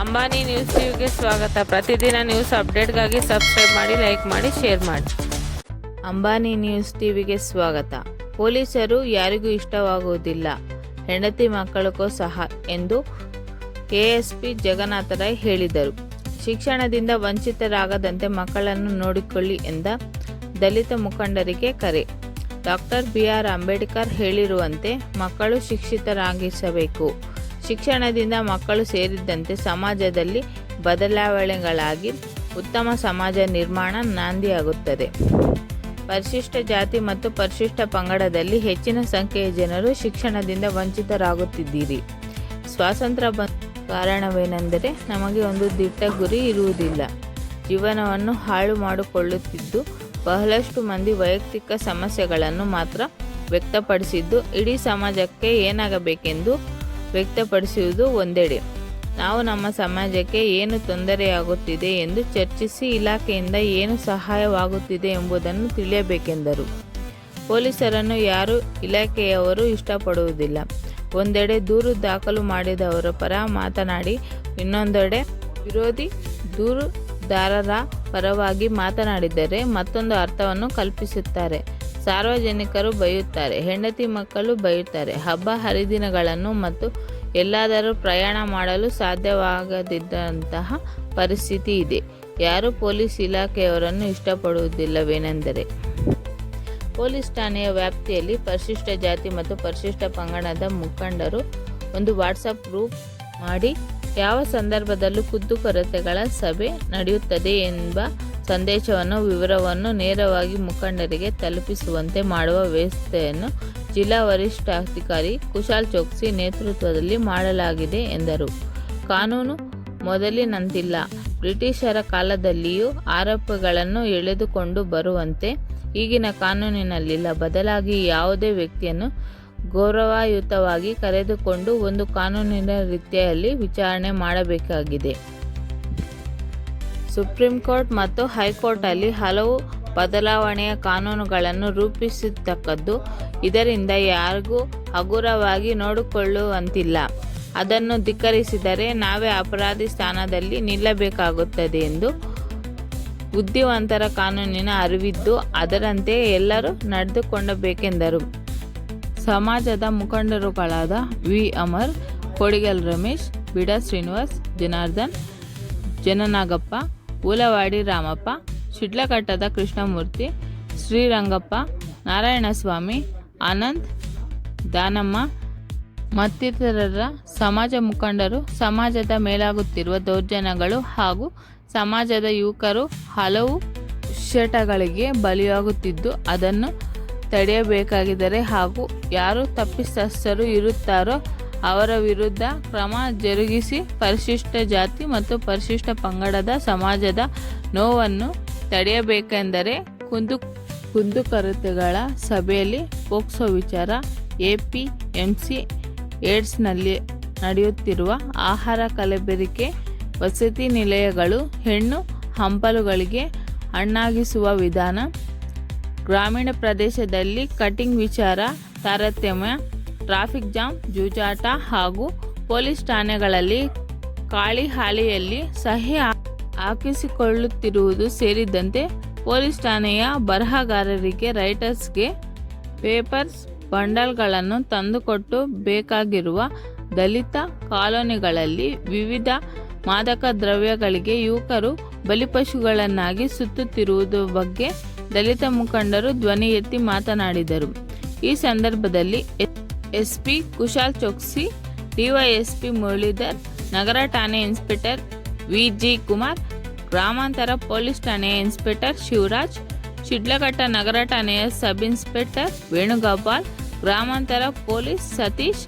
Ambani news ಟಿವಿಗೆ ಸ್ವಾಗತ. ಪ್ರತಿದಿನ ನ್ಯೂಸ್ ಅಪ್ಡೇಟ್ಗಾಗಿ ಸಬ್ಸ್ಕ್ರೈಬ್ ಮಾಡಿ, ಲೈಕ್ ಮಾಡಿ, ಶೇರ್ ಮಾಡಿ. ಅಂಬಾನಿ ನ್ಯೂಸ್ ಟಿವಿಗೆ ಸ್ವಾಗತ. ಪೊಲೀಸರು ಯಾರಿಗೂ ಇಷ್ಟವಾಗುವುದಿಲ್ಲ, ಹೆಂಡತಿ ಮಕ್ಕಳಿಗೂ ಸಹ ಎಂದು ಎಎಸ್ಪಿ ಜಗನ್ನಾಥ ರಾಯ್ ಹೇಳಿದರು. ಶಿಕ್ಷಣದಿಂದ ವಂಚಿತರಾಗದಂತೆ ಮಕ್ಕಳನ್ನು ನೋಡಿಕೊಳ್ಳಿ ಎಂದ ದಲಿತ ಮುಖಂಡರಿಗೆ ಕರೆ. ಡಾಕ್ಟರ್ BR ಅಂಬೇಡ್ಕರ್ ಹೇಳಿರುವಂತೆ ಮಕ್ಕಳು ಶಿಕ್ಷಿತರಾಗಿಸಬೇಕು. ಶಿಕ್ಷಣದಿಂದ ಮಕ್ಕಳು ಸೇರಿದಂತೆ ಸಮಾಜದಲ್ಲಿ ಬದಲಾವಣೆಗಳಾಗಿ ಉತ್ತಮ ಸಮಾಜ ನಿರ್ಮಾಣ ನಾಂದಿಯಾಗುತ್ತದೆ. ಪರಿಶಿಷ್ಟ ಜಾತಿ ಮತ್ತು ಪರಿಶಿಷ್ಟ ಪಂಗಡದಲ್ಲಿ ಹೆಚ್ಚಿನ ಸಂಖ್ಯೆಯ ಜನರು ಶಿಕ್ಷಣದಿಂದ ವಂಚಿತರಾಗುತ್ತಿದ್ದೀರಿ. ಸ್ವಾತಂತ್ರ್ಯ ಬಂದ ಕಾರಣವೇನೆಂದರೆ ನಮಗೆ ಒಂದು ದಿಟ್ಟ ಗುರಿ ಇರುವುದಿಲ್ಲ. ಜೀವನವನ್ನು ಹಾಳು ಮಾಡಿಕೊಳ್ಳುತ್ತಿದ್ದು ಬಹಳಷ್ಟು ಮಂದಿ ವೈಯಕ್ತಿಕ ಸಮಸ್ಯೆಗಳನ್ನು ಮಾತ್ರ ವ್ಯಕ್ತಪಡಿಸಿದ್ದು ಇಡೀ ಸಮಾಜಕ್ಕೆ ಏನಾಗಬೇಕೆಂದು ವ್ಯಕ್ತಪಡಿಸುವುದು ಒಂದೆಡೆ. ನಾವು ನಮ್ಮ ಸಮಾಜಕ್ಕೆ ಏನು ತೊಂದರೆಯಾಗುತ್ತಿದೆ ಎಂದು ಚರ್ಚಿಸಿ ಇಲಾಖೆಯಿಂದ ಏನು ಸಹಾಯವಾಗುತ್ತಿದೆ ಎಂಬುದನ್ನು ತಿಳಿಯಬೇಕೆಂದರು. ಪೊಲೀಸರನ್ನು ಯಾರು ಇಲಾಖೆಯವರು ಇಷ್ಟಪಡುವುದಿಲ್ಲ. ಒಂದೆಡೆ ದೂರು ದಾಖಲು ಮಾಡಿದವರ ಪರ ಮಾತನಾಡಿ, ಇನ್ನೊಂದೆಡೆ ವಿರೋಧಿ ದೂರುದಾರರ ಪರವಾಗಿ ಮಾತನಾಡಿದರೆ ಮತ್ತೊಂದು ಅರ್ಥವನ್ನು ಕಲ್ಪಿಸುತ್ತಾರೆ. ಸಾರ್ವಜನಿಕರು ಬೈಯುತ್ತಾರೆ, ಹೆಂಡತಿ ಮಕ್ಕಳು ಬೈಯುತ್ತಾರೆ. ಹಬ್ಬ ಹರಿದಿನಗಳನ್ನು ಮತ್ತು ಎಲ್ಲಾದರೂ ಪ್ರಯಾಣ ಮಾಡಲು ಸಾಧ್ಯವಾಗದಿದ್ದಂತಹ ಪರಿಸ್ಥಿತಿ ಇದೆ. ಯಾರೂ ಪೊಲೀಸ್ ಇಲಾಖೆಯವರನ್ನು ಇಷ್ಟಪಡುವುದಿಲ್ಲವೆಂದರೆ ಪೊಲೀಸ್ ಠಾಣೆಯ ವ್ಯಾಪ್ತಿಯಲ್ಲಿ ಪರಿಶಿಷ್ಟ ಜಾತಿ ಮತ್ತು ಪರಿಶಿಷ್ಟ ಪಂಗಡದ ಮುಖಂಡರು ಒಂದು ವಾಟ್ಸಪ್ ಗ್ರೂಪ್ ಮಾಡಿ ಯಾವ ಸಂದರ್ಭದಲ್ಲೂ ಕುಂದುಕೊರತೆಗಳ ಸಭೆ ನಡೆಯುತ್ತದೆ ಎಂಬ ಸಂದೇಶವನ್ನು ವಿವರವನ್ನು ನೇರವಾಗಿ ಮುಖಂಡರಿಗೆ ತಲುಪಿಸುವಂತೆ ಮಾಡುವ ವ್ಯವಸ್ಥೆಯನ್ನು ಜಿಲ್ಲಾ ವರಿಷ್ಠಾಧಿಕಾರಿ ಕುಶಾಲ್ ಚೋಕ್ಸಿ ನೇತೃತ್ವದಲ್ಲಿ ಮಾಡಲಾಗಿದೆ ಎಂದರು. ಕಾನೂನು ಮೊದಲಿನಂತಿಲ್ಲ. ಬ್ರಿಟಿಷರ ಕಾಲದಲ್ಲಿಯೂ ಆರೋಪಗಳನ್ನು ಎಳೆದುಕೊಂಡು ಬರುವಂತೆ ಈಗಿನ ಕಾನೂನಿನಲ್ಲಿಲ್ಲ. ಬದಲಾಗಿ ಯಾವುದೇ ವ್ಯಕ್ತಿಯನ್ನು ಗೌರವಯುತವಾಗಿ ಕರೆದುಕೊಂಡು ಒಂದು ಕಾನೂನಿನ ರೀತಿಯಲ್ಲಿ ವಿಚಾರಣೆ ಮಾಡಬೇಕಾಗಿದೆ. ಸುಪ್ರೀಂ ಕೋರ್ಟ್ ಮತ್ತು ಹೈಕೋರ್ಟಲ್ಲಿ ಹಲವು ಬದಲಾವಣೆಯ ಕಾನೂನುಗಳನ್ನು ರೂಪಿಸತಕ್ಕದ್ದು. ಇದರಿಂದ ಯಾರಿಗೂ ಹಗುರವಾಗಿ ನೋಡಿಕೊಳ್ಳುವಂತಿಲ್ಲ. ಅದನ್ನು ಧಿಕ್ಕರಿಸಿದರೆ ನಾವೇ ಅಪರಾಧಿ ಸ್ಥಾನದಲ್ಲಿ ನಿಲ್ಲಬೇಕಾಗುತ್ತದೆ ಎಂದು ಬುದ್ಧಿವಂತರ ಕಾನೂನಿನ ಅರಿವಿದ್ದು ಅದರಂತೆ ಎಲ್ಲರೂ ನಡೆದುಕೊಳ್ಳಬೇಕೆಂದರು. ಸಮಾಜದ ಮುಖಂಡರುಗಳಾದ ವಿ. ಅಮರ್, ಕೋಡಿಗಲ್ ರಮೇಶ್, ಬಿಡಾ ಶ್ರೀನಿವಾಸ್, ಜನಾರ್ದನ್, ಜನನಾಗಪ್ಪ, ಊಲವಾಡಿ ರಾಮಪ್ಪ, ಶಿಡ್ಲಘಟ್ಟದ ಕೃಷ್ಣಮೂರ್ತಿ, ಶ್ರೀರಂಗಪ್ಪ, ನಾರಾಯಣಸ್ವಾಮಿ, ಆನಂದ್, ದಾನಮ್ಮ ಮತ್ತಿತರರ ಸಮಾಜ ಮುಖಂಡರು ಸಮಾಜದ ಮೇಲಾಗುತ್ತಿರುವ ದೌರ್ಜನ್ಯಗಳು ಹಾಗೂ ಸಮಾಜದ ಯುವಕರು ಹಲವು ದುಶ್ಚಟಗಳಿಗೆ ಬಲಿಯಾಗುತ್ತಿದ್ದು ಅದನ್ನು ತಡೆಯಬೇಕಾಗಿದ್ದರೆ ಹಾಗೂ ಯಾರು ತಪ್ಪಿತಸ್ಥರು ಇರುತ್ತಾರೋ ಅವರ ವಿರುದ್ಧ ಕ್ರಮ ಜರುಗಿಸಿ ಪರಿಶಿಷ್ಟ ಜಾತಿ ಮತ್ತು ಪರಿಶಿಷ್ಟ ಪಂಗಡದ ಸಮಾಜದ ನೋವನ್ನು ತಡೆಯಬೇಕೆಂದರೆ ಕುಂದುಕೊರತೆಗಳ ಸಭೆಯಲ್ಲಿ ಪೋಕ್ಸೋ ವಿಚಾರ, APMC ಏಡ್ಸ್ನಲ್ಲಿ ನಡೆಯುತ್ತಿರುವ ಆಹಾರ ಕಲಬೆರಕೆ, ವಸತಿ ನಿಲಯಗಳು, ಹೆಣ್ಣು ಹಂಪಲುಗಳಿಗೆ ಹಣ್ಣಾಗಿಸುವ ವಿಧಾನ, ಗ್ರಾಮೀಣ ಪ್ರದೇಶದಲ್ಲಿ ಕಟಿಂಗ್ ವಿಚಾರ, ತಾರತಮ್ಯ, ಟ್ರಾಫಿಕ್ ಜಾಮ್, ಜೂಜಾಟ ಹಾಗೂ ಪೊಲೀಸ್ ಠಾಣೆಗಳಲ್ಲಿ ಕಾಳಿ ಹಾಳೆಯಲ್ಲಿ ಸಹಿ ಹಾಕಿಸಿಕೊಳ್ಳುತ್ತಿರುವುದು ಸೇರಿದಂತೆ ಪೊಲೀಸ್ ಠಾಣೆಯ ಬರಹಗಾರರಿಗೆ, ರೈಟರ್ಸ್ಗೆ ಪೇಪರ್ಸ್ ಬಂಡಲ್ಗಳನ್ನು ತಂದುಕೊಟ್ಟು ಬೇಕಾಗಿರುವ ದಲಿತ ಕಾಲೋನಿಗಳಲ್ಲಿ ವಿವಿಧ ಮಾದಕ ದ್ರವ್ಯಗಳಿಗೆ ಯುವಕರು ಬಲಿಪಶುಗಳನ್ನಾಗಿ ಸುತ್ತುತ್ತಿರುವುದು ಬಗ್ಗೆ ದಲಿತ ಮುಖಂಡರು ಧ್ವನಿ ಎತ್ತಿ ಮಾತನಾಡಿದರು. ಈ ಸಂದರ್ಭದಲ್ಲಿ SP ಕುಶಾಲ್ ಚೋಕ್ಸಿ, DYSP ಮುರಳೀಧರ್, ನಗರ ಠಾಣೆ ಇನ್ಸ್ಪೆಕ್ಟರ್ VG ಕುಮಾರ್, ಗ್ರಾಮಾಂತರ ಪೊಲೀಸ್ ಠಾಣೆಯ ಇನ್ಸ್ಪೆಕ್ಟರ್ ಶಿವರಾಜ್, ಶಿಡ್ಲಘಟ್ಟ ನಗರ ಠಾಣೆಯ ಸಬ್ ಇನ್ಸ್ಪೆಕ್ಟರ್ ವೇಣುಗೋಪಾಲ್, ಗ್ರಾಮಾಂತರ ಪೊಲೀಸ್ ಸತೀಶ್,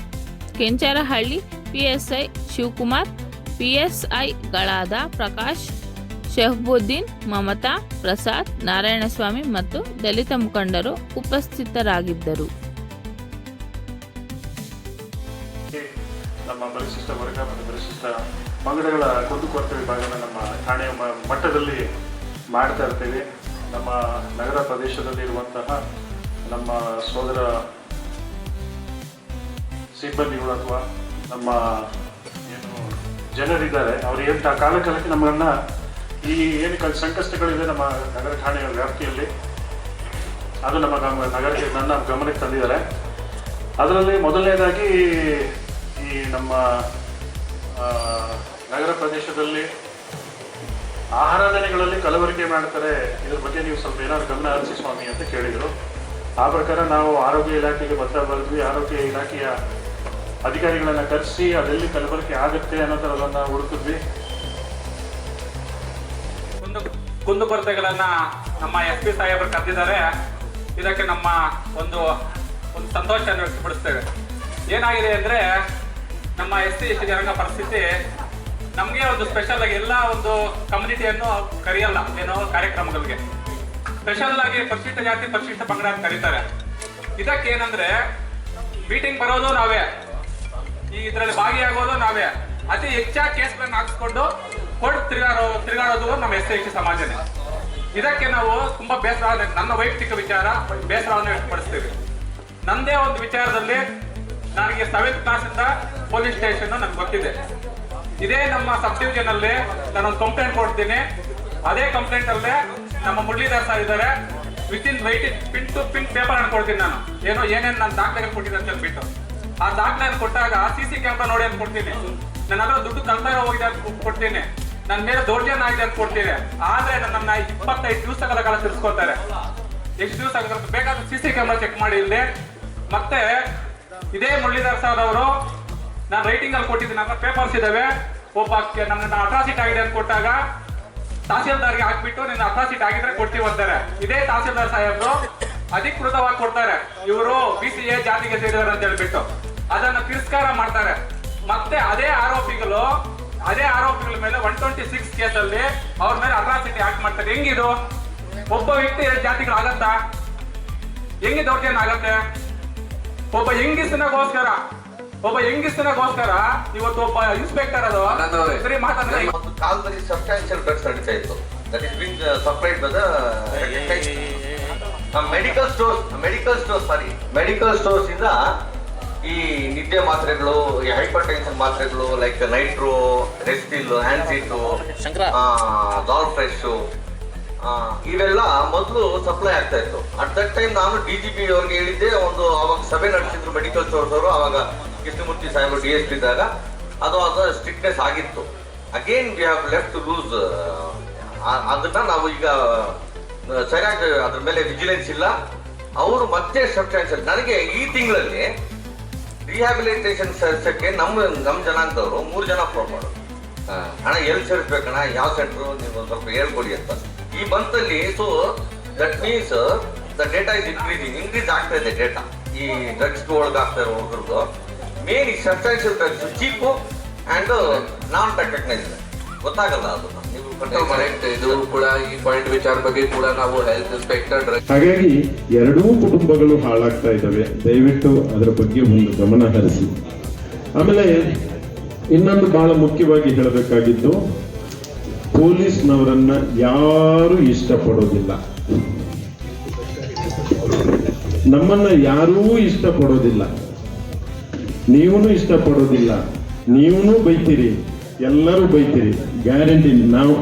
ಕೆಂಚರಹಳ್ಳಿ PSI ಶಿವಕುಮಾರ್, PSIಗಳಾದ ಪ್ರಕಾಶ್, ಶಹಬುದ್ದೀನ್, ಮಮತಾ, ಪ್ರಸಾದ್, ನಾರಾಯಣಸ್ವಾಮಿ ಮತ್ತು ದಲಿತ ಮುಖಂಡರು ಉಪಸ್ಥಿತರಾಗಿದ್ದರು. ನಮ್ಮ ಪರಿಶಿಷ್ಟ ವರ್ಗ ಮತ್ತು ಪರಿಶಿಷ್ಟ ಪಂಗಡಗಳ ಕುಂದುಕೊರತೆ ವಿಭಾಗನ ನಮ್ಮ ಠಾಣೆಯ ಮಟ್ಟದಲ್ಲಿ ಮಾಡ್ತಾ ಇರ್ತೇವೆ. ನಮ್ಮ ನಗರ ಪ್ರದೇಶದಲ್ಲಿ ಇರುವಂತಹ ನಮ್ಮ ಸೋದರ ಸಿಬ್ಬಂದಿಗಳು ಅಥವಾ ನಮ್ಮ ಏನು ಜನರಿದ್ದಾರೆ. ಅವ್ರು ಏನು ಕಾಲಕಾಲಕ್ಕೆ ನಮ್ಮನ್ನು ಈ ಏನು ಸಂಕಷ್ಟಗಳಿದೆ ನಮ್ಮ ನಗರ ಠಾಣೆಯ ವ್ಯಾಪ್ತಿಯಲ್ಲಿ ಅದು ನಮ್ಮ ನಗರಕ್ಕೆ ನನ್ನ ಗಮನಕ್ಕೆ ತಂದಿದ್ದಾರೆ. ಅದರಲ್ಲಿ ಮೊದಲನೇದಾಗಿ ಈ ನಮ್ಮ ನಗರ ಪ್ರದೇಶದಲ್ಲಿ ಆರಾಧನೆಗಳಲ್ಲಿ ಕಲಬೆರಕೆ ಮಾಡ್ತಾರೆ, ಇದ್ರ ಬಗ್ಗೆ ನೀವು ಸ್ವಲ್ಪ ಏನಾದ್ರು ಗಮನ ಹರಿಸಿ ಸ್ವಾಮಿ ಅಂತ ಕೇಳಿದರು. ಆ ಪ್ರಕಾರ ನಾವು ಆರೋಗ್ಯ ಇಲಾಖೆಗೆ ಪತ್ರ ಬರೆದ್ವಿ. ಆರೋಗ್ಯ ಇಲಾಖೆಯ ಅಧಿಕಾರಿಗಳನ್ನು ಕರೆಸಿ ಅದೆಲ್ಲಿ ಕಲಬೆರಕೆ ಆಗುತ್ತೆ ಅನ್ನೋ ಥರದನ್ನು ಹುಡುಕಿದ್ವಿ. ಕುಂದುಕೊರತೆಗಳನ್ನ ನಮ್ಮ SP ಸಾಹೇಬರು ಕರೆದಿದ್ದಾರೆ. ಇದಕ್ಕೆ ನಮ್ಮ ಒಂದು ಸಂತೋಷವನ್ನು ವ್ಯಕ್ತಪಡಿಸ್ತೇವೆ. ಏನಾಗಿದೆ ಅಂದರೆ ನಮ್ಮ SC ಜನಾಂಗ ಪರಿಸ್ಥಿತಿ ನಮಗೆ ಒಂದು ಸ್ಪೆಷಲ್ ಆಗಿ ಎಲ್ಲ ಒಂದು ಕಮ್ಯುನಿಟಿಯನ್ನು ಕರೆಯಲ್ಲ ಏನೋ ಕಾರ್ಯಕ್ರಮಗಳಿಗೆ, ಸ್ಪೆಷಲ್ ಆಗಿ ಪರಿಶಿಷ್ಟ ಜಾತಿ ಪರಿಶಿಷ್ಟ ಪಂಗಡ ಅಂತ ಕರೀತಾರೆ. ಇದಕ್ಕೆ ಏನಂದ್ರೆ ಮೀಟಿಂಗ್ ಬರೋದು ನಾವೇ, ಈ ಇದರಲ್ಲಿ ಭಾಗಿಯಾಗೋದು ನಾವೇ, ಅತಿ ಹೆಚ್ಚಾಗಿ ಕೇಸ್ಗಳನ್ನು ಹಾಕಿಸ್ಕೊಂಡು ಕೋರ್ಟ್ ತಿರುಗಾಡೋದು ನಮ್ಮ SC ಸಮಾಜನೇ. ಇದಕ್ಕೆ ನಾವು ತುಂಬಾ ಬೇಸರ, ನನ್ನ ವೈಯಕ್ತಿಕ ವಿಚಾರ ಬೇಸರವನ್ನು ವ್ಯಕ್ತಪಡಿಸ್ತೀವಿ. ನಂದೇ ಒಂದು ವಿಚಾರದಲ್ಲಿ ನನಗೆ 7th ಕ್ಲಾಸಿಂದ ಪೊಲೀಸ್ ಸ್ಟೇಷನ್ ನನಗೆ ಗೊತ್ತಿದೆ. ಇದೇ ನಮ್ಮ ಸಬ್ ಡಿವಿಷನ್ ಅಲ್ಲಿ ನಾನೊಂದು ಕಂಪ್ಲೇಂಟ್ ಕೊಡ್ತೀನಿ. ಅದೇ ಕಂಪ್ಲೇಂಟ್ ಅಲ್ಲೇ ನಮ್ಮ ಮುರಳೀಧರ್ ಸರ್ ಇದ್ದಾರೆ, within pin to pin paper ಅನ್ಕೊಡ್ತೀನಿ ನಾನು, ಏನೋ ಏನೇನು ನಾನು ದಾಖಲೆಗಳು ಕೊಟ್ಟಿದ್ದೆ ಅಂತ ಹೇಳ್ಬಿಟ್ಟು. ಆ ದಾಖಲೆ ಕೊಟ್ಟಾಗ CC ಕ್ಯಾಮ್ರಾ ನೋಡಿ ಅಂತ ಕೊಡ್ತೀನಿ, ನನ್ನ ಹತ್ರ ದುಡ್ಡು ಕಳ್ತಾರ ಹೋಗಿದೆ ಅಂತ ಕೊಡ್ತೀನಿ, ನನ್ನ ಮೇಲೆ ದೌರ್ಜನ್ಯ ಆಗಿದೆ ಅಂತ ಕೊಡ್ತೀನಿ. ಆದ್ರೆ ನನ್ನ 25 ದಿವಸಗಳ ಕಾಲ ತಿರ್ಸ್ಕೊತಾರೆ. ಎಷ್ಟು ದಿವಸ ಬೇಕಾದ್ರೆ CC ಕ್ಯಾಮ್ರಾ ಚೆಕ್ ಮಾಡಿ ಇಲ್ಲಿ. ಮತ್ತೆ ಇದೇ ಮುರಳೀಧರ್ ಸರ್ ಅವರು ನಾನು ರೈಟಿಂಗ್ ಅಲ್ಲಿ ಕೊಟ್ಟಿದ್ದೀನಿ, ನನ್ನ ಪೇಪರ್ಸ್ ಇದಾವೆ. ಒಬ್ಬ ನನ್ನ ಅಟ್ರಾಸಿಟಿ ಆಗಿದೆ ಅಂತ ಕೊಟ್ಟಾಗ ತಹಸೀಲ್ದಾರ್ಗೆ ಹಾಕ್ಬಿಟ್ಟು ನಿನ್ನ ಅಟ್ರಾಸಿಟಿ ಆಗಿದ್ರೆ ಕೊಡ್ತೀವಿ ಅಂತಾರೆ. ಇದೇ ತಹಸೀಲ್ದಾರ್ ಸಾಹೇಬ್ರು ಅಧಿಕೃತವಾಗಿ ಕೊಡ್ತಾರೆ, ಇವರು BCA ಜಾತಿಗೆ ಸೇರಿದಾರೆ ಅಂತ ಹೇಳ್ಬಿಟ್ಟು ಅದನ್ನ ತಿರಸ್ಕಾರ ಮಾಡ್ತಾರೆ. ಮತ್ತೆ ಅದೇ ಆರೋಪಿಗಳ ಮೇಲೆ 126 ಕೇಸಲ್ಲಿ ಅವ್ರ ಮೇಲೆ ಅಟ್ರಾಸಿಟಿ ಆಕ್ಟ್ ಮಾಡ್ತಾರೆ. ಹೆಂಗಿದು? ಒಬ್ಬ ವ್ಯಕ್ತಿ 2 ಜಾತಿಗಳಾಗತ್ತಾ? ಹೆಂಗೆ ದೌರ್ಜನ್ಯ ಆಗತ್ತೆ? ಒಬ್ಬ ಹೆಂಗಿಸ್ತಿನಗೋಸ್ಕರ ಇವತ್ತು ಒಬ್ಬ ಇನ್ಸ್ಪೆಕ್ಟರ್ ಅದು ಮಾತಾಡಿದ್ರೆ ಒಂದು ಕಾಲದಲ್ಲಿ ಸಬ್ಸ್ಟಾನ್ಷಿಯಲ್ ಡ್ರಗ್ಸ್ ನಡೀತಾ ಇತ್ತು. That is being supplied by the medical stores ಇಂದ ಈ ನಿದ್ದೆ ಮಾತ್ರೆಗಳು, ಈ ಹೈಪರ್ ಟೆನ್ಷನ್ ಮಾತ್ರೆಗಳು ಲೈಕ್ ನೈಟ್ರೋ, ರೆಸ್ಟಿಲ್, ಹ್ಯಾಂಡ್ಸಿಟು, ಗಾಲ್ ಫ್ರೆಶ್, ಇವೆಲ್ಲ ಮೊದಲು ಸಪ್ಲೈ ಆಗ್ತಾ ಇತ್ತು. ಅಟ್ ದಟ್ ಟೈಮ್ ನಾನು DGP ಅವ್ರಿಗೆ ಹೇಳಿದ್ದೆ, ಒಂದು ಅವಾಗ ಸಭೆ ನಡೆಸಿದ್ರು ಮೆಡಿಕಲ್ ಸ್ಟೋರ್ಸ್ ಅವರು. ಅವಾಗ ಕೃಷ್ಣಮೂರ್ತಿ ಸಾಹೇಬರು DSP ಇದ್ದಾಗ ಅದು ಸ್ಟ್ರಿಕ್ಟ್ನೆಸ್ ಆಗಿತ್ತು. Again we have left to loose. ಅದನ್ನ ನಾವು ಈಗ ಸರಿಯಾಗಿ ಅದ್ರ ಮೇಲೆ ವಿಜಿಲೆನ್ಸ್ ಇಲ್ಲ. ಅವರು ಮತ್ತೆ ಸಬ್ಸ್ಟಾನ್ಷಿಯಲ್ ನನಗೆ ಈ ತಿಂಗಳಲ್ಲಿ ರಿಹ್ಯಾಬಿಲಿಟೇಷನ್ ಸೇರ್ಸಕ್ಕೆ ನಮ್ಮ ಜನಾಂಗದವರು 3 ಜನ ಫೋನ್ ಮಾಡೋದು, ಹಣ ಎಲ್ಲಿ ಸೇರಿಸ್ಬೇಕಣ್ಣ, ಯಾವ ಸೆಂಟ್ರು, ನೀವು ಸ್ವಲ್ಪ ಹೇಳ್ಕೊಡಿ ಅಂತ. ಈ ಮಂತಲ್ಲಿ so that means the data is increase ಆಗ್ತಾ ಇದೆ. ಡೇಟಾ ಈ ಡ್ರಗ್ಸ್ಗೆ ಒಳಗಾಗ್ತಾ ಇರೋ ಹುಡುಗರು ಮೇನ್ ಈ substantial drugs cheap and non recognised, ಗೊತ್ತಾಗಲ್ಲ ಅದು ನೀವು ಕಂಟ್ರೋಲ್ ಮಾಡಿ. ಇದು ಕೂಡ ಈ ಪಾಯಿಂಟ್ ವಿಚಾರ ಬಗ್ಗೆ ಕೂಡ ನಾವು ಹೆಲ್ತ್ ಇನ್ಸ್ಪೆಕ್ಟರ್. ಹಾಗಾಗಿ ಎರಡೂ ಕುಟುಂಬಗಳು ಹಾಳಾಗ್ತಾ ಇದ್ದಾವೆ. ದಯವಿಟ್ಟು ಅದರ ಬಗ್ಗೆ ಒಂದು ಗಮನ ಹರಿಸಿ. ಆಮೇಲೆ ಇನ್ನೊಂದು ಬಹಳ ಮುಖ್ಯವಾಗಿ ಹೇಳಬೇಕಾಗಿದ್ದು, ಪೊಲೀಸ್ನವರನ್ನ ಯಾರು ಇಷ್ಟಪಡೋದಿಲ್ಲ, ನಮ್ಮನ್ನ ಯಾರೂ ಇಷ್ಟಪಡೋದಿಲ್ಲ, ನೀವೂ ಇಷ್ಟಪಡೋದಿಲ್ಲ, ನೀವೂ ಬೈತೀರಿ, ಎಲ್ಲರೂ ಬೈತೀರಿ, ಗ್ಯಾರಂಟಿ. ನಾವು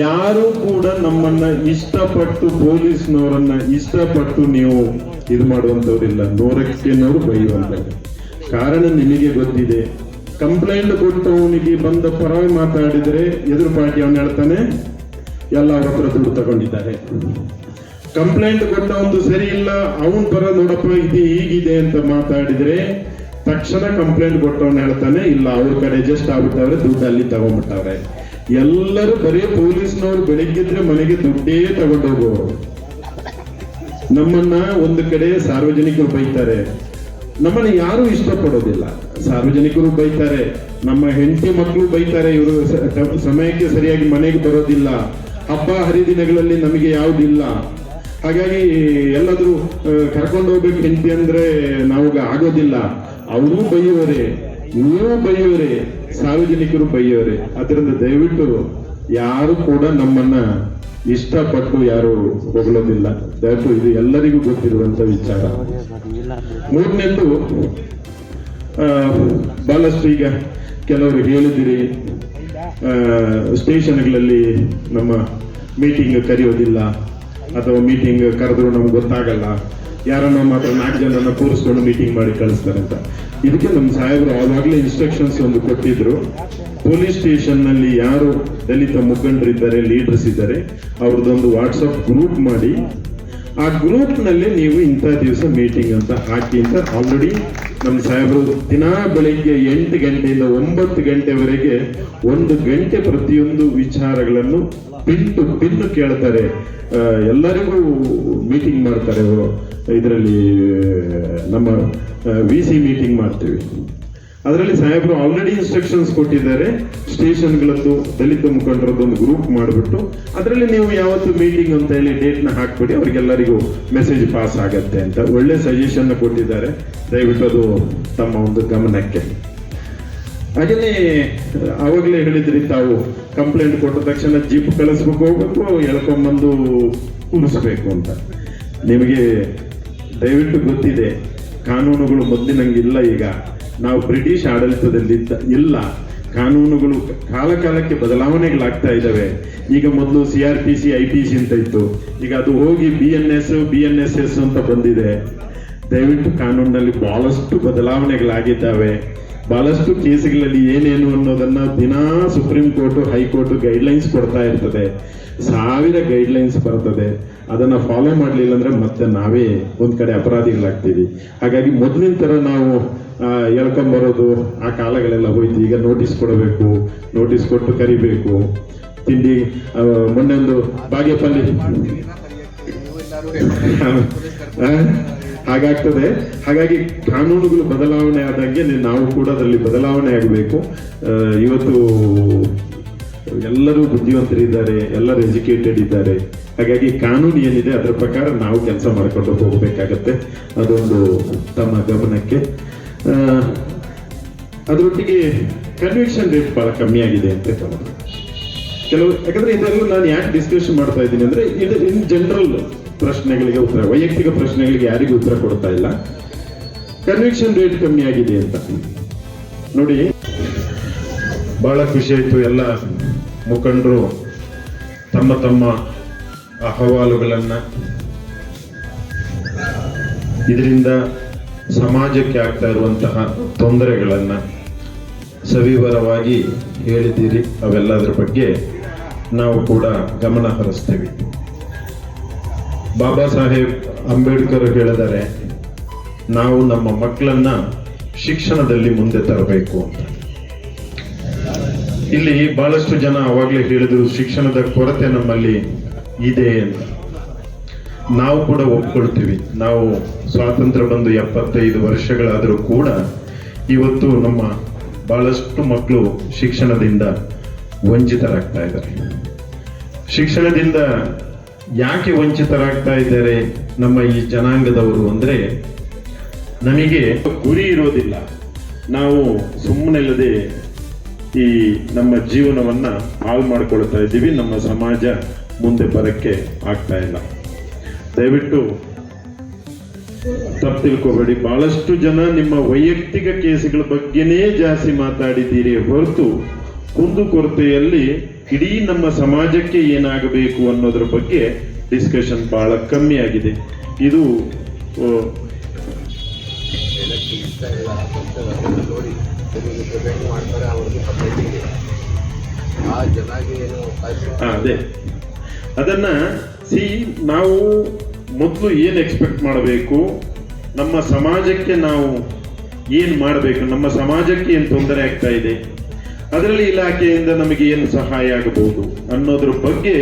ಯಾರು ಕೂಡ ನಮ್ಮನ್ನ ಇಷ್ಟಪಟ್ಟು, ಪೊಲೀಸ್ನವರನ್ನ ಇಷ್ಟಪಟ್ಟು ನೀವು ಇದು ಮಾಡುವಂಥವ್ರಿಲ್ಲ. 100% ಬೈಯುವಂಥವ್ರು. ಕಾರಣ ನಿಮಗೆ ಗೊತ್ತಿದೆ. ಕಂಪ್ಲೇಂಟ್ ಕೊಟ್ಟವನಿಗೆ ಬಂದ ಪರವಾಗಿ ಮಾತಾಡಿದರೆ ಎದುರು ಪಾರ್ಟಿ ಅವನು ಹೇಳ್ತಾನೆ ಎಲ್ಲ ಅವ್ರ ಹತ್ರ ದುಡ್ಡು ತಗೊಂಡಿದ್ದಾರೆ. ಕಂಪ್ಲೇಂಟ್ ಕೊಟ್ಟವನು ಸರಿ ಇಲ್ಲ, ಅವನ ಪರ ನೋಡಪ್ಪ ಇದು ಹೀಗಿದೆ ಅಂತ ಮಾತಾಡಿದ್ರೆ ತಕ್ಷಣ ಕಂಪ್ಲೇಂಟ್ ಕೊಟ್ಟವನು ಹೇಳ್ತಾನೆ ಇಲ್ಲ ಅವ್ರ ಕಡೆ ಅಡ್ಜಸ್ಟ್ ಆಗ್ಬಿಟ್ಟವ್ರೆ, ದುಡ್ಡು ಅಲ್ಲಿ ತಗೊಂಡ್ಬಿಟ್ಟವ್ರೆ. ಎಲ್ಲರೂ ಬರೀ ಪೊಲೀಸ್ನವ್ರು ಬೆಳಿಗ್ಗಿದ್ರೆ ಮನೆಗೆ ದುಡ್ಡೇ ತಗೊಂಡೋಗುವವರು. ನಮ್ಮನ್ನ ಒಂದು ಕಡೆ ಸಾರ್ವಜನಿಕರು ಬೈತಾರೆ, ನಮ್ಮನ್ನ ಯಾರು ಇಷ್ಟಪಡೋದಿಲ್ಲ. ಸಾರ್ವಜನಿಕರು ಬೈತಾರೆ, ನಮ್ಮ ಹೆಂಡತಿ ಮಕ್ಕಳು ಬೈತಾರೆ, ಇವರು ಸಮಯಕ್ಕೆ ಸರಿಯಾಗಿ ಮನೆಗೆ ಬರೋದಿಲ್ಲ, ಹಬ್ಬ ಹರಿದಿನಗಳಲ್ಲಿ ನಮಗೆ ಯಾವುದಿಲ್ಲ. ಹಾಗಾಗಿ ಎಲ್ಲಾದ್ರೂ ಕರ್ಕೊಂಡು ಹೋಗ್ಬೇಕು ಹೆಂಡತಿ ಅಂದ್ರೆ ನಾವು ಆಗೋದಿಲ್ಲ. ಅವರು ಬೈಯೋರೆ, ನೀವು ಬೈಯೋರೆ, ಸಾರ್ವಜನಿಕರು ಬೈಯೋರೆ. ಅದರಿಂದ ದಯವಿಟ್ಟು ಯಾರು ಕೂಡ ನಮ್ಮನ್ನ ಇಷ್ಟಪಟ್ಟು ಯಾರು ಹೊಗಳೋದಿಲ್ಲ. ದಯವಿಟ್ಟು ಇದು ಎಲ್ಲರಿಗೂ ಗೊತ್ತಿರುವಂತ ವಿಚಾರ. ಮೂರನೇದು ಬಹಳಷ್ಟು ಈಗ ಕೆಲವರು ಹೇಳಿದಿರಿ ಸ್ಟೇಷನ್ಗಳಲ್ಲಿ ನಮ್ಮ ಮೀಟಿಂಗ್ ಕರೆಯೋದಿಲ್ಲ ಅಥವಾ ಮೀಟಿಂಗ್ ಕರೆದ್ರು ನಮ್ಗೆ ಗೊತ್ತಾಗಲ್ಲ, ಯಾರನ್ನ ಮಾತ್ರ 4 ಜನರನ್ನ ಕೂರಿಸ್ಕೊಂಡು ಮೀಟಿಂಗ್ ಮಾಡಿ ಕಳಿಸ್ತಾರೆ ಅಂತ. ಇದಕ್ಕೆ ನಮ್ಮ ಸಾಹೇಬರು ಆವಾಗಲೇ ಇನ್ಸ್ಟ್ರಕ್ಷನ್ಸ್ ಒಂದು ಕೊಟ್ಟಿದ್ರು. ಪೊಲೀಸ್ ಸ್ಟೇಷನ್ ನಲ್ಲಿ ಯಾರು ದಲಿತ ಮುಖಂಡರಿದ್ದಾರೆ, ಲೀಡರ್ಸ್ ಇದ್ದಾರೆ, ಅವ್ರದ್ದೊಂದು ವಾಟ್ಸಪ್ ಗ್ರೂಪ್ ಮಾಡಿ ಆ ಗ್ರೂಪ್ ನಲ್ಲಿ ನೀವು ಇಂಥ ದಿವಸ ಮೀಟಿಂಗ್ ಅಂತ ಹಾಕಿ ಅಂತ ಆಲ್ರೆಡಿ ನಮ್ಮ ಸಾಹೇಬರು ದಿನಾ ಬೆಳಿಗ್ಗೆ 8 ಗಂಟೆಯಿಂದ 9 ಗಂಟೆವರೆಗೆ 1 ಗಂಟೆ ಪ್ರತಿಯೊಂದು ವಿಚಾರಗಳನ್ನು ಪಿನ್ನು ಕೇಳ್ತಾರೆ. ಎಲ್ಲರಿಗೂ ಮೀಟಿಂಗ್ ಮಾಡ್ತಾರೆ. ಇದರಲ್ಲಿ ನಮ್ಮ VC ಮೀಟಿಂಗ್ ಮಾಡ್ತೀವಿ. ಅದರಲ್ಲಿ ಸಾಹೇಬರು ಆಲ್ರೆಡಿ ಇನ್ಸ್ಟ್ರಕ್ಷನ್ಸ್ ಕೊಟ್ಟಿದ್ದಾರೆ. ಸ್ಟೇಷನ್ಗಳದ್ದು ದಲಿತ ಮುಖಂಡರದ್ದೊಂದು ಗ್ರೂಪ್ ಮಾಡಿಬಿಟ್ಟು ಅದರಲ್ಲಿ ನೀವು ಯಾವತ್ತು ಮೀಟಿಂಗ್ ಅಂತ ಹೇಳಿ ಡೇಟ್ನ ಹಾಕ್ಬಿಡಿ, ಅವರಿಗೆಲ್ಲರಿಗೂ ಮೆಸೇಜ್ ಪಾಸ್ ಆಗತ್ತೆ ಅಂತ ಒಳ್ಳೆ ಸಜೆಷನ್ ಕೊಟ್ಟಿದ್ದಾರೆ. ದಯವಿಟ್ಟು ಅದು ತಮ್ಮ ಒಂದು ಗಮನಕ್ಕೆ. ಹಾಗೆಯೇ ಆವಾಗಲೇ ಹೇಳಿದ್ರಿ, ತಾವು ಕಂಪ್ಲೇಂಟ್ ಕೊಟ್ಟ ತಕ್ಷಣ ಜೀಪ್ ಕಳಿಸ್ಬೇಕು, ಹೋಗ್ಬೇಕು, ಎಳ್ಕೊಂಬಂದು ಕೂರಿಸ್ಬೇಕು ಅಂತ. ನಿಮಗೆ ದಯವಿಟ್ಟು ಗೊತ್ತಿದೆ, ಕಾನೂನುಗಳು ಮೊದಲಿನಂಗಿಲ್ಲ. ಈಗ ನಾವು ಬ್ರಿಟಿಷ್ ಆಡಳಿತದಲ್ಲಿ ಇಲ್ಲ. ಕಾನೂನುಗಳು ಕಾಲಕ್ಕೆ ಬದಲಾವಣೆಗಳಾಗ್ತಾ ಇದ್ದಾವೆ. ಈಗ ಮೊದಲು CRPC IPC ಅಂತ ಇತ್ತು, ಈಗ ಅದು ಹೋಗಿ BNSS ಅಂತ ಬಂದಿದೆ. ದಯವಿಟ್ಟು ಕಾನೂನಿನಲ್ಲಿ ಬಹಳಷ್ಟು ಬದಲಾವಣೆಗಳಾಗಿದ್ದಾವೆ. ಬಹಳಷ್ಟು ಕೇಸುಗಳಲ್ಲಿ ಏನೇನು ಅನ್ನೋದನ್ನ ದಿನಾ ಸುಪ್ರೀಂ ಕೋರ್ಟ್, ಹೈಕೋರ್ಟ್ ಗೈಡ್ಲೈನ್ಸ್ ಕೊಡ್ತಾ ಇರ್ತದೆ. 1000 ಗೈಡ್ಲೈನ್ಸ್ ಬರ್ತದೆ. ಅದನ್ನ ಫಾಲೋ ಮಾಡಲಿಲ್ಲ ಅಂದ್ರೆ ಮತ್ತೆ ನಾವೇ ಒಂದ್ ಕಡೆ ಅಪರಾಧಿಗಳಾಗ್ತೀವಿ. ಹಾಗಾಗಿ ಮೊದಲಿನ ತರ ನಾವು ಎಳ್ಕೊಂಬರೋದು ಆ ಕಾಲಗಳೆಲ್ಲ ಹೋಯ್ತು. ಈಗ ನೋಟಿಸ್ ಕೊಡಬೇಕು, ನೋಟಿಸ್ ಕೊಟ್ಟು ಕರಿಬೇಕು. ತಿಂಡಿ ಮೊನ್ನೆ ಒಂದು ಬಾಗೇಪಲ್ಲಿ ಹಾಗಾಗ್ತದೆ. ಹಾಗಾಗಿ ಕಾನೂನುಗಳು ಬದಲಾವಣೆ ಆದಂಗೆ ನಾವು ಕೂಡ ಅದರಲ್ಲಿ ಬದಲಾವಣೆ ಆಗಬೇಕು. ಇವತ್ತು ಎಲ್ಲರೂ ಬುದ್ಧಿವಂತರಿದ್ದಾರೆ, ಎಲ್ಲರೂ ಎಜುಕೇಟೆಡ್ ಇದ್ದಾರೆ. ಹಾಗಾಗಿ ಕಾನೂನು ಏನಿದೆ ಅದರ ಪ್ರಕಾರ ನಾವು ಕೆಲಸ ಮಾಡಿಕೊಂಡು ಹೋಗಬೇಕಾಗತ್ತೆ. ಅದೊಂದು ತಮ್ಮ ಗಮನಕ್ಕೆ. ಅದರೊಟ್ಟಿಗೆ ಕನ್ವಿಕ್ಷನ್ ರೇಟ್ ಬಹಳ ಕಮ್ಮಿ ಆಗಿದೆ ಅಂತ ಕೆಲವು. ಯಾಕಂದ್ರೆ ಇದೆಲ್ಲ ನಾನು ಯಾಕೆ ಡಿಸ್ಕಷನ್ ಮಾಡ್ತಾ ಇದ್ದೀನಿ ಅಂದ್ರೆ, ಇದು ಇನ್ ಜನರಲ್ ಪ್ರಶ್ನೆಗಳಿಗೆ ಉತ್ತರ, ವೈಯಕ್ತಿಕ ಪ್ರಶ್ನೆಗಳಿಗೆ ಯಾರಿಗೂ ಉತ್ತರ ಕೊಡ್ತಾ ಇಲ್ಲ. ಕನ್ವಿಕ್ಷನ್ ರೇಟ್ ಕಮ್ಮಿ ಆಗಿದೆ ಅಂತ ನೋಡಿ. ಬಹಳ ಖುಷಿ ಆಯ್ತು. ಎಲ್ಲ ಮುಖಂಡರು ತಮ್ಮ ತಮ್ಮ ಅಹವಾಲುಗಳನ್ನ, ಇದರಿಂದ ಸಮಾಜಕ್ಕೆ ಆಗ್ತಾ ಇರುವಂತಹ ತೊಂದರೆಗಳನ್ನ ಸವಿವರವಾಗಿ ಹೇಳಿದ್ದೀರಿ. ಅವೆಲ್ಲದರ ಬಗ್ಗೆ ನಾವು ಕೂಡ ಗಮನ ಹರಿಸ್ತೇವೆ. ಬಾಬಾ ಸಾಹೇಬ್ ಅಂಬೇಡ್ಕರ್ ಹೇಳಿದ್ದಾರೆ, ನಾವು ನಮ್ಮ ಮಕ್ಕಳನ್ನ ಶಿಕ್ಷಣದಲ್ಲಿ ಮುಂದೆ ತರಬೇಕು ಅಂತ. ಇಲ್ಲಿ ಬಹಳಷ್ಟು ಜನ ಅವಾಗಲೇ ಹೇಳಿದ್ರು, ಶಿಕ್ಷಣದ ಕೊರತೆ ನಮ್ಮಲ್ಲಿ ಇದೆ ಅಂತ. ನಾವು ಕೂಡ ಒಪ್ಕೊಳ್ತೀವಿ. ನಾವು ಸ್ವಾತಂತ್ರ್ಯ ಬಂದು 75 ವರ್ಷಗಳಾದರೂ ಕೂಡ ಇವತ್ತು ನಮ್ಮ ಬಹಳಷ್ಟು ಮಕ್ಕಳು ಶಿಕ್ಷಣದಿಂದ ವಂಚಿತರಾಗ್ತಾ ಇದ್ದಾರೆ. ಶಿಕ್ಷಣದಿಂದ ಯಾಕೆ ವಂಚಿತರಾಗ್ತಾ ಇದ್ದಾರೆ ನಮ್ಮ ಈ ಜನಾಂಗದವರು ಅಂದ್ರೆ, ನಮಗೆ ಗುರಿ ಇರೋದಿಲ್ಲ. ನಾವು ಸುಮ್ಮನಿಲ್ಲದೆ ಈ ನಮ್ಮ ಜೀವನವನ್ನ ಹಾಳು ಮಾಡ್ಕೊಳ್ತಾ ಇದ್ದೀವಿ. ನಮ್ಮ ಸಮಾಜ ಮುಂದೆ ಬರಕ್ಕೆ ಆಗ್ತಾ ಇಲ್ಲ. ದಯವಿಟ್ಟು ತಪ್ಪು ತಿಳ್ಕೋಬೇಡಿ. ಬಹಳಷ್ಟು ಜನ ನಿಮ್ಮ ವೈಯಕ್ತಿಕ ಕೇಸುಗಳ ಬಗ್ಗೆನೇ ಜಾಸ್ತಿ ಮಾತಾಡಿದ್ದೀರಿ ಹೊರತು ಕುಂದುಕೊರತೆಯಲ್ಲಿ ಇಡೀ ನಮ್ಮ ಸಮಾಜಕ್ಕೆ ಏನಾಗಬೇಕು ಅನ್ನೋದ್ರ ಬಗ್ಗೆ ಡಿಸ್ಕಷನ್ ಬಹಳ ಕಮ್ಮಿ ಆಗಿದೆ. ಇದು ಅದೇ ಅದನ್ನ ನಾವು ಮೊದಲು ಏನ್ ಎಕ್ಸ್ಪೆಕ್ಟ್ ಮಾಡಬೇಕು, ನಮ್ಮ ಸಮಾಜಕ್ಕೆ ನಾವು ಏನ್ ಮಾಡಬೇಕು, ನಮ್ಮ ಸಮಾಜಕ್ಕೆ ಏನ್ ತೊಂದರೆ ಆಗ್ತಾ ಇದೆ, ಅದರಲ್ಲಿ ಇಲಾಖೆಯಿಂದ ನಮಗೆ ಏನು ಸಹಾಯ ಆಗಬಹುದು ಅನ್ನೋದ್ರ ಬಗ್ಗೆ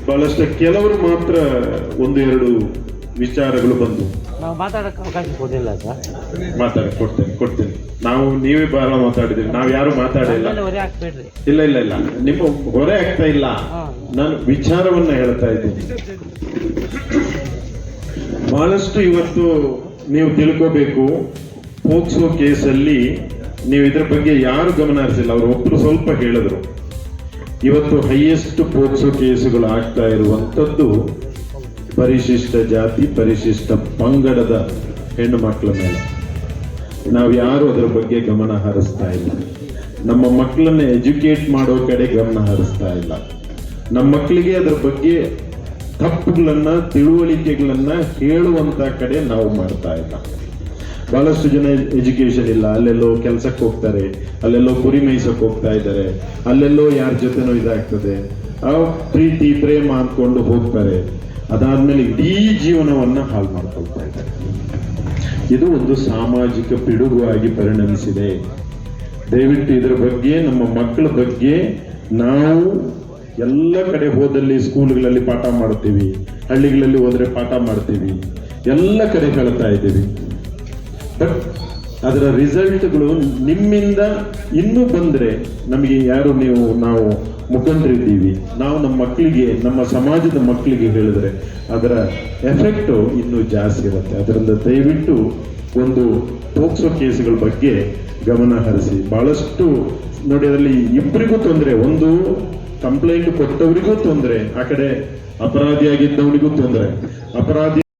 ಬಹಳಷ್ಟು ಕೆಲವರು ಮಾತ್ರ 1-2 ವಿಚಾರಗಳು ಬಂದು ಮಾತಾಡಕ್ಕೆ ಅವಕಾಶ ಕೊಡಲಿಲ್ಲ ಸರ್. ಕೊಡ್ತೇನೆ. ನೀವೇ ಬಹಳ ಮಾತಾಡಿದ್ರಿ, ನಾವ್ ಯಾರು ಮಾತಾಡಿಲ್ಲ. ಇಲ್ಲ ನಿಮ್ಮ ಹೊರೆ ಆಗ್ತಾ ಇಲ್ಲ. ನಾನು ವಿಚಾರವನ್ನ ಹೇಳ್ತಾ ಇದ್ದೀನಿ. ಬಹಳಷ್ಟು ಇವತ್ತು ನೀವು ತಿಳ್ಕೋಬೇಕು, ಪೋಕ್ಸೋ ಕೇಸಲ್ಲಿ ನೀವು ಇದ್ರ ಬಗ್ಗೆ ಯಾರು ಗಮನ ಹರಿಸಿಲ್ಲ. ಅವರು ಒಬ್ರು ಸ್ವಲ್ಪ ಹೇಳಿದ್ರು. ಇವತ್ತು ಹೈಯೆಸ್ಟ್ ಪೋಕ್ಸೋ ಕೇಸುಗಳು ಆಗ್ತಾ ಇರುವಂತದ್ದು ಪರಿಶಿಷ್ಟ ಜಾತಿ, ಪರಿಶಿಷ್ಟ ಪಂಗಡದ ಹೆಣ್ಣು ಮಕ್ಕಳ ಮೇಲೆ. ನಾವು ಯಾರು ಅದರ ಬಗ್ಗೆ ಗಮನ ಹರಿಸ್ತಾ ಇಲ್ಲ. ನಮ್ಮ ಮಕ್ಕಳನ್ನ ಎಜುಕೇಟ್ ಮಾಡೋ ಕಡೆ ಗಮನ ಹರಿಸ್ತಾ ಇಲ್ಲ. ನಮ್ಮ ಮಕ್ಕಳಿಗೆ ಅದರ ಬಗ್ಗೆ ತಪ್ಪುಗಳನ್ನ ತಿಳುವಳಿಕೆಗಳನ್ನ ಹೇಳುವಂತ ಕಡೆ ನಾವು ಮಾಡ್ತಾ ಇಲ್ಲ. ಬಹಳಷ್ಟು ಜನ ಎಜುಕೇಶನ್ ಇಲ್ಲ, ಅಲ್ಲೆಲ್ಲೋ ಕೆಲ್ಸಕ್ಕೆ ಹೋಗ್ತಾರೆ, ಅಲ್ಲೆಲ್ಲೋ ಕುರಿ ಮೇಯ್ಸಕ್ಕೆ ಹೋಗ್ತಾ ಇದ್ದಾರೆ, ಅಲ್ಲೆಲ್ಲೋ ಯಾರ ಜೊತೆನೋ ಇದಾಗ್ತದೆ, ಆ ಪ್ರೀತಿ ಪ್ರೇಮ ಅಂದ್ಕೊಂಡು ಹೋಗ್ತಾರೆ. ಅದಾದ್ಮೇಲೆ ಇಡೀ ಜೀವನವನ್ನ ಹಾಳು ಮಾಡ್ಕೊಳ್ತಾ ಇದ್ದಾರೆ. ಇದು ಒಂದು ಸಾಮಾಜಿಕ ಪಿಡುಗಾಗಿ ಪರಿಣಮಿಸಿದೆ. ದಯವಿಟ್ಟು ಇದರ ಬಗ್ಗೆ, ನಮ್ಮ ಮಕ್ಕಳ ಬಗ್ಗೆ ನಾವು ಎಲ್ಲ ಕಡೆ ಹೋದಲ್ಲಿ ಸ್ಕೂಲ್ಗಳಲ್ಲಿ ಪಾಠ ಮಾಡ್ತೀವಿ, ಹಳ್ಳಿಗಳಲ್ಲಿ ಹೋದ್ರೆ ಪಾಠ ಮಾಡ್ತೀವಿ, ಎಲ್ಲ ಕಡೆ ಹೇಳ್ತಾ ಇದ್ದೀವಿ. ಬಟ್ ಅದರ ರಿಸಲ್ಟ್ಗಳು ನಿಮ್ಮಿಂದ ಇನ್ನೂ ಬಂದ್ರೆ ನಮಗೆ ಯಾರು ನಾವು ಮುಖಂಡರಿದ್ದೀವಿ, ನಾವು ನಮ್ಮ ಮಕ್ಕಳಿಗೆ, ನಮ್ಮ ಸಮಾಜದ ಮಕ್ಕಳಿಗೆ ಹೇಳಿದ್ರೆ ಅದರ ಎಫೆಕ್ಟ್ ಇನ್ನೂ ಜಾಸ್ತಿ ಇರುತ್ತೆ. ಅದರಿಂದ ದಯವಿಟ್ಟು ಒಂದು ಪೋಕ್ಸೋ ಕೇಸ್ಗಳ ಬಗ್ಗೆ ಗಮನ ಹರಿಸಿ. ಬಹಳಷ್ಟು ನೋಡಿ, ಅದರಲ್ಲಿ ಇಬ್ಬರಿಗೂ ತೊಂದರೆ, ಒಂದು ಕಂಪ್ಲೇಂಟ್ ಕೊಟ್ಟವರಿಗೂ ತೊಂದರೆ, ಆ ಕಡೆ ಅಪರಾಧಿಯಾಗಿದ್ದವನಿಗೂ ತೊಂದರೆ. ಅಪರಾಧಿ